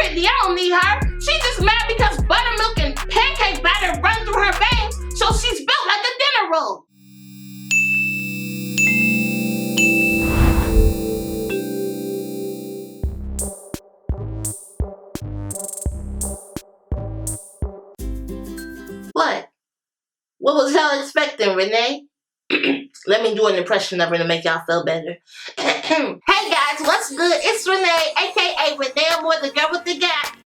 Heady, I don't need her. She's just mad because buttermilk and pancake batter run through her veins, so she's built like a dinner roll. What was y'all expecting, Renee? Let me do an impression of her to make y'all feel better. Hey guys, what's good? It's Renee, aka Renee Amour, the girl with the gap.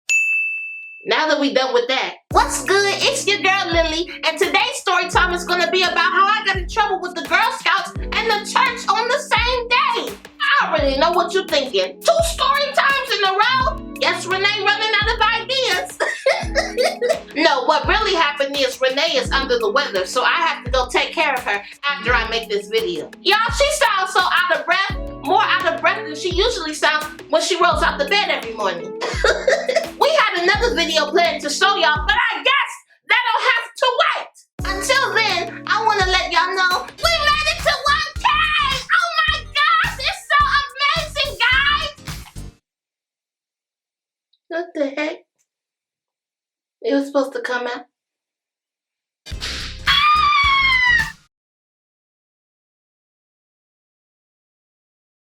Now that we done with that, what's good? It's your girl Lilly, and today's story time is gonna be about how I got in trouble with the Girl Scouts and the church on the same day. I already know what you're thinking. 2 story times in a row? Yes, Renee running out of ideas. No, what really happened is Renee is under the weather, so I have to go take care of her after I make this video. Y'all, she sounds so out of breath, more out of breath than she usually sounds when she rolls out the bed every morning. We had another video planned to show y'all, but I guess that'll have to wait. Until then, I want to let y'all know we made it to 1K! Oh my gosh, it's so amazing, guys! What the heck? It was supposed to come out.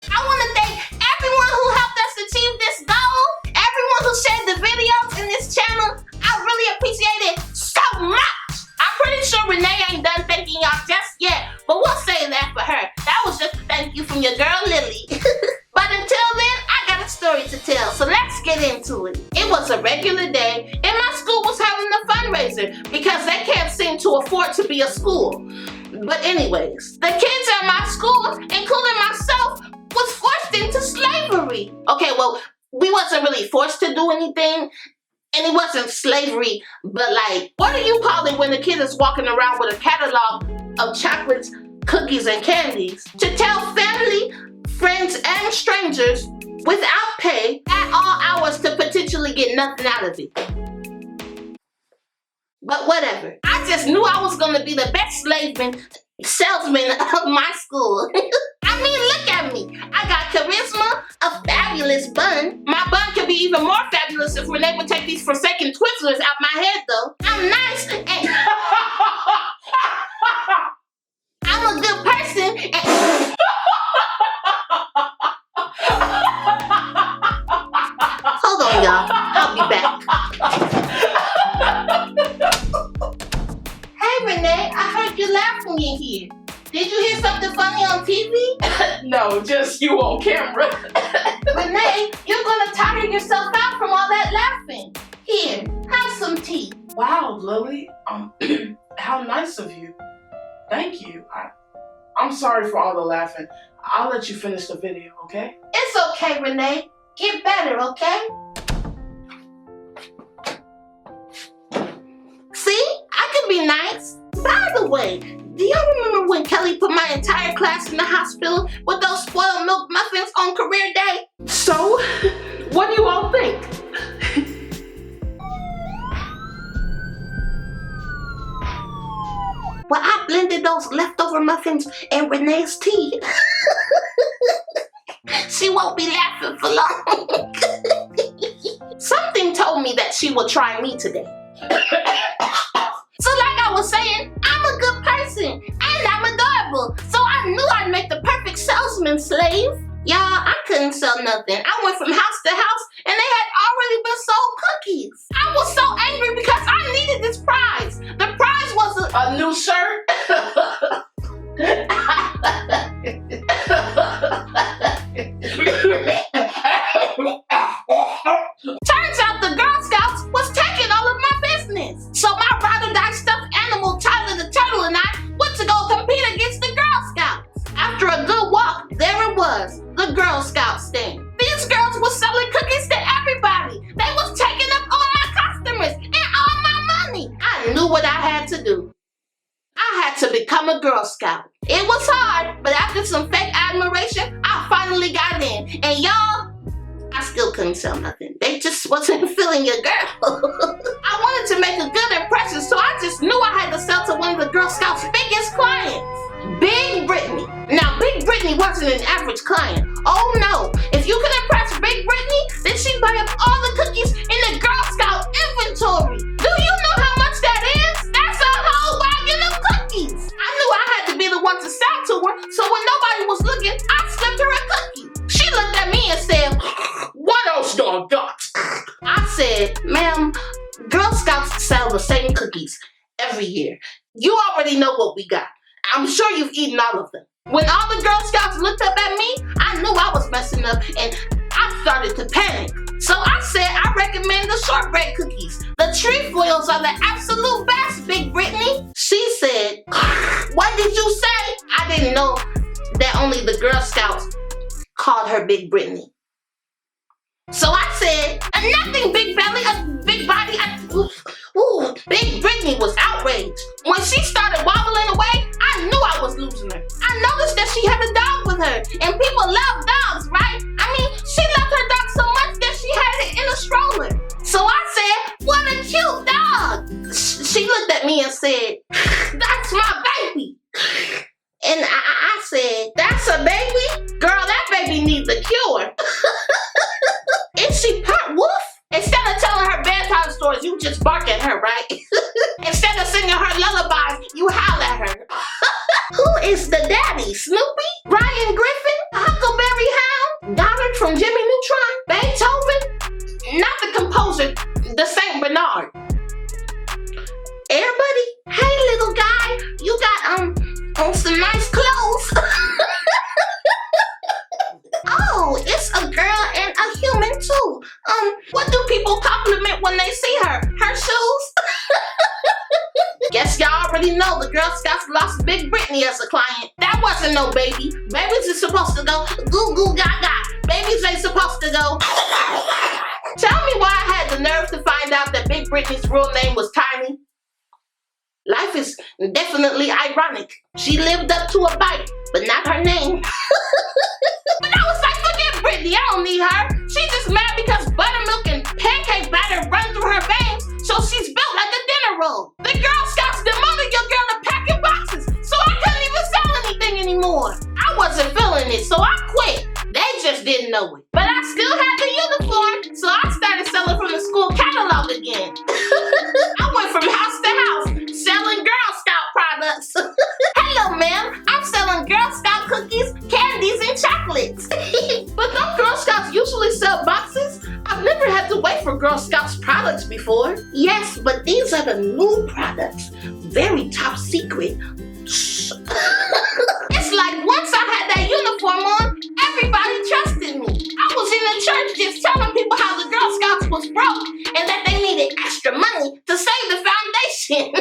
I want to thank everyone who helped us achieve this goal. Everyone who shared the videos in this channel. I really appreciate it so much. I'm pretty sure Renee ain't done thanking y'all just yet, but we'll say that for her. That was just a thank you from your girl Lilly. But until then, I got a story to tell, so let's get into it. It was a regular day, and my school was having a fundraiser because they can't seem to afford to be a school. But anyways, the kids at my school, including myself, was forced into slavery. Okay, well, we wasn't really forced to do anything, and it wasn't slavery, but like, what do you call it when a kid is walking around with a catalog of chocolates, cookies, and candies to tell family, friends, and strangers without pay at all hours to potentially get nothing out of it? But whatever. I just knew I was gonna be the best salesman of my school. I mean, look at me. I got charisma, a fabulous bun. My bun could be even more fabulous if Renee would take these Forsaken Twizzlers out my head, though. I'm nice and I'm a good person and hold on, y'all. I'll be back. Hey, Renee, I heard you laughing in here. Did you hear something funny on TV? No, just you on camera. Renee, you're gonna tire yourself out from all that laughing. Here, have some tea. Wow, Lilly. How nice of you. Thank you. I'm sorry for all the laughing. I'll let you finish the video, okay? It's okay, Renee. Get better, okay? See? I can be nice. By the way, do y'all remember when Kelly put my entire class in the hospital with those spoiled milk muffins on career day? So, what do you all think? Well, I blended those leftover muffins in Renee's tea. She won't be laughing for long. Something told me that she would try me today. So like I was saying, I'm a good person and I'm adorable. So I knew I'd make the perfect salesman slave. Y'all, I couldn't sell nothing. I went from house to house and they had already been sold cookies. I was so angry because I needed this prize. The prize was a new shirt. Turns out the Girl Scouts was taking all of my business. So my ride-or-die stuffed animal, Tyler the Turtle, and I went to go compete against the Girl Scouts. After a good walk, there it was, the Girl Scout stand. These girls were selling cookies to everybody. They was taking up all my customers and all my money. I knew what I had to do. I had to become a Girl Scout. It was hard, but after some fake admiration, I finally got in. And y'all, I still couldn't sell nothing. They just wasn't feeling your girl. I wanted to make a good impression, so I just knew I had to sell to one of the Girl Scouts' biggest clients, Big Brittany. Now, Big Brittany wasn't an average client. Oh no, if you could impress Big Brittany, then she'd buy up all the cookies in the Girl Scout inventory. Do you know how much that is? That's a whole wagon of cookies. I knew I had to be the one to sell to her, so when nobody was looking, I slipped her a cookie. She looked at me and said, "What else do I got?" I said, "Ma'am, Girl Scouts sell the same cookies every year. You already know what we got. I'm sure you've eaten all of them." When all the Girl Scouts looked up at me, I knew I was messing up and I started to panic. So I said I recommend the shortbread cookies. The trefoils are the absolute best, Big Brittany. She said, "What did you say?" I didn't know that only the Girl Scouts called her Big Brittany. So I said, "Nothing, Big Belly, Big Body." Big Brittany was outraged. When she started wobbling away, I knew I was losing her. I noticed that she had a dog with her, and people love dogs, right? I mean, she loved her dog so much that she had it in a stroller. So I said, "What a cute dog." She looked at me and said, "That's my baby." And I said, "That's a baby? Girl, that baby needs a cure." Is she part wolf? Instead of telling her bedtime stories, you just bark at her, right? Instead of singing her lullabies, you howl at her. Who is the daddy? Snoopy? Brian Griffin? Huckleberry Hound? Donald from Jimmy Neutron? Beethoven? Not the composer, the Saint Bernard. Air Buddy? Hey, little guy, you got on some nice clothes. Oh, it's a girl and a human too. What do people compliment when they see her? Her shoes? Guess y'all already know the Girl Scouts lost Big Brittany as a client. That wasn't no baby. Babies are supposed to go goo goo gaga. Babies ain't supposed to go. Tell me why I had the nerve to find out that Big Brittany's real name was Tiny. Life is definitely ironic. She lived up to a bite, but not her name. But I was like, forget Brittany, I don't need her. She's just mad because buttermilk and pancake batter run through her veins, so she's built like a dinner roll. The Girl Scouts demoted your girl to packing boxes, so I couldn't even sell anything anymore. I wasn't feeling it, so I quit. They just didn't know it. But I still had the uniform, so I started selling from the school catalog again. I went from house to house, selling Girl Scout products. Hello, ma'am. I'm selling Girl Scout cookies, candies, and chocolates. But don't Girl Scouts usually sell boxes? I've never had to wait for Girl Scouts products before. Yes, but these are the new products. Very top secret. Shh. It's like once I had that uniform on, everybody trusted me. I was in the church just telling people how the Girl Scouts was broke and that they needed extra money to save the foundation.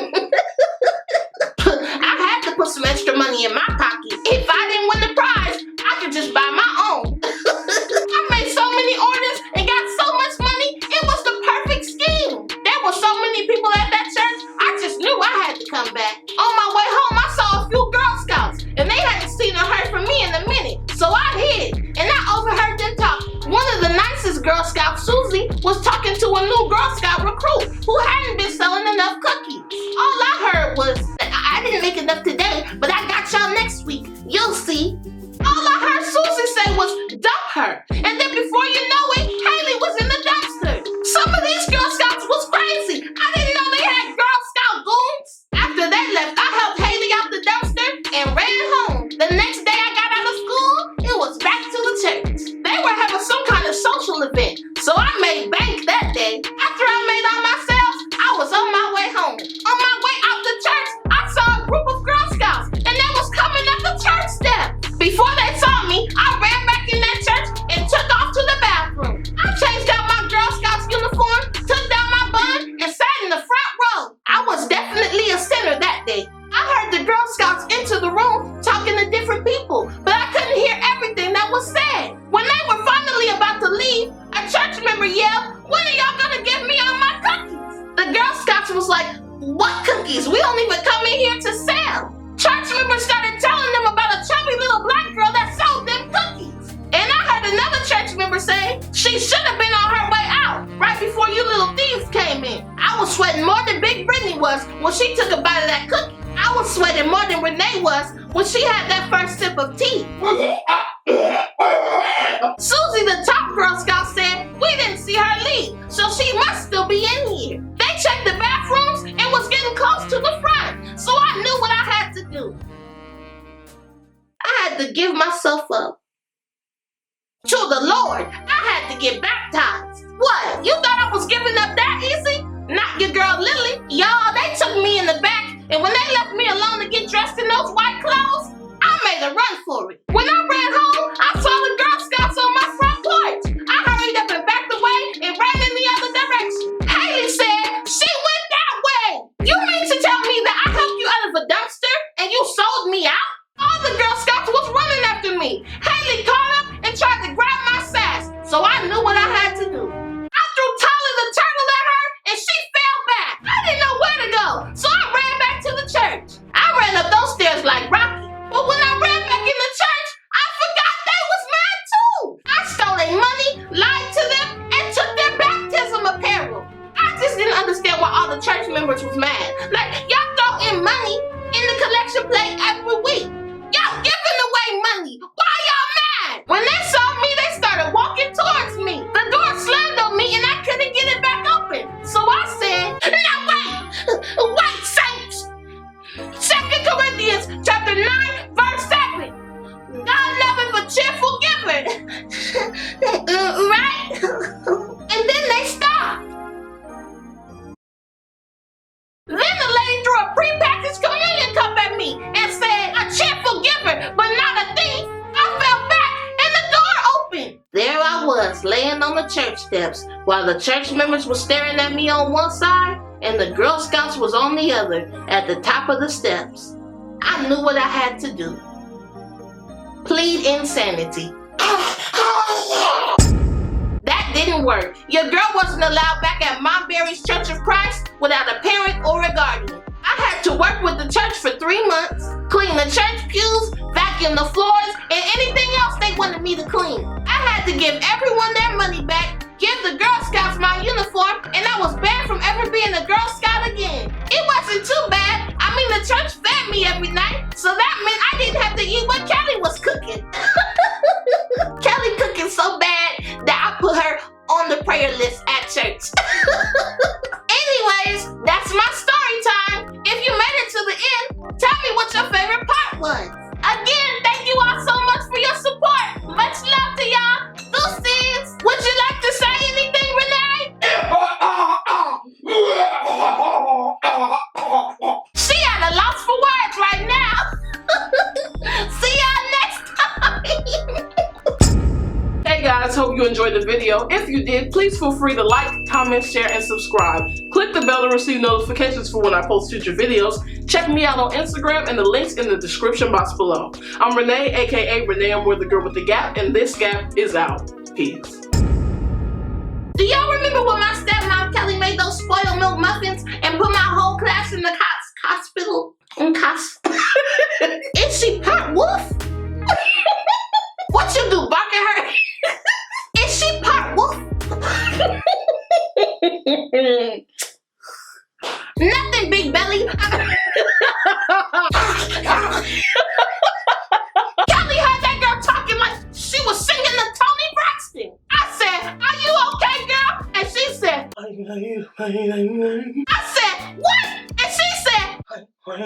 I had to put some extra money in my pocket. If I didn't win the prize, I could just buy my own. I made so many orders and got so much money, it was the perfect scheme. There were so many people at that church, I just knew I had to come back. On my way home, I saw a few Girl Scouts, and they hadn't seen or heard from me in a minute. So I hid, and I overheard them talk. One of the nicest Girl Scouts, Susie, was talking to a new Girl Scout recruit who hadn't been selling enough cookies. All I heard was, "I didn't make enough today, but I got y'all next week. You'll see." All I heard Susie say was, "Dump her." And then before you know it, Haley was in the dumpster. Some of these Girl Scouts was crazy. I didn't know they had Girl Scout goons. After they left, I helped Haley out the dumpster and ran home. The next day I got out of school, it was back to the church. They were having some kind of social event, so I made bank that day. After I made all my sales, I was on my way home. On my way out the church, I saw a group of Girl Scouts, and they was coming up the church steps. Before they saw me, I ran back in that church and took off to the bathroom. I changed out my Girl Scouts uniform, took down my bun, and sat in the front row. I was definitely a sinner that day. I heard the Girl Scouts enter the room talking to different people, but I couldn't hear everything that was said. When they were finally about to leave, a church member yelled, "When are y'all gonna give me all my cookies?" The Girl Scouts was like, "What cookies? We don't even come in here to sell." Church members started telling them about a chubby little black girl that sold them cookies. And I heard another church member say she should have been on her way out right before you little thieves came in. I was sweating more than Big Brittany was when she took a bite of that cookie. I was sweating more than Renee was when she had that first sip of tea. Susie, the top Girl Scout, said we didn't see her leave, so she must still be in here. They checked the bathrooms and was getting close to the front, so I knew what I had to do. I had to give myself up to the Lord. I had to get baptized. What? You thought I was giving up that easy? Not your girl Lilly. Y'all, they took me in the back, and when they left me alone to get dressed in those white clothes, I made a run for it. When I ran home, I saw the Girl Scouts on my front porch. I hurried up and backed away and ran in the other direction. Heady said she went that way. You mean to tell me that I helped you out of a dumpster and you sold me out? All the Girl Scouts was running after me. Heady caught up and tried to grab my sass, so I knew what I had to do. I threw Tolly the turtle at her and she fell back. I didn't know where to go, so I ran back to the church. I ran up those stairs like Rocky, but when I ran back in the church, I forgot they was mad too. I stole their money, lied to them, and took their baptism apparel. I just didn't understand why all the church members was mad. Like, y'all throw in money in the collection plate every week. Y'all giving away money. Why y'all mad? When they saw me, they started walking towards me. The door slammed on me and I couldn't get it back open. So I said, no, wait, saints. 2 Corinthians chapter 9, verse 7. God loveth a cheerful giver. Right? And then they stopped. Then the lady threw a prepackaged communion cup at me and said, a cheerful giver, but not a thief. I fell back and the door opened. There I was, laying on the church steps, while the church members were staring at me on one side and the Girl Scouts was on the other, at the top of the steps. I knew what I had to do. Plead insanity. That didn't work. Your girl wasn't allowed back at Mom Berry's Church of Christ without a parent or a guardian. I had to work with the church for 3 months, clean the church pews, vacuum the floors, and anything else they wanted me to clean. I had to give everyone their money back, give the Girl Scouts my uniform, and I was banned from ever being a Girl Scout again. It wasn't too bad. I mean, the church fed me every night, so that meant I didn't have to eat what Kelly was cooking. Kelly cooking so bad that I put her on the prayer list at church. Anyways, that's my story time. If you made it to the end, tell me what your favorite part was. Again, thank you all so much for your support. Much love to y'all. Deuces. Would you like to say anything, Renee? She at a loss for words right now. See y'all next time. Hey guys, hope you enjoyed the video. If you did, please feel free to like, comment, share, and subscribe. Click the bell to receive notifications for when I post future videos. Check me out on Instagram and the links in the description box below. I'm Renee, aka Renee Amour, the girl with the gap, and this gap is out. Peace. Do y'all remember when my stepmom Kelly made those spoiled milk muffins and put my whole class in the hospital? Is she part wolf? What you do, bark at her? Is she part wolf? Nothing, big belly. Kelly heard that girl talking like she was singing the Tony Braxton. I said, are you okay, girl? And she said, I said, what? And she said, what?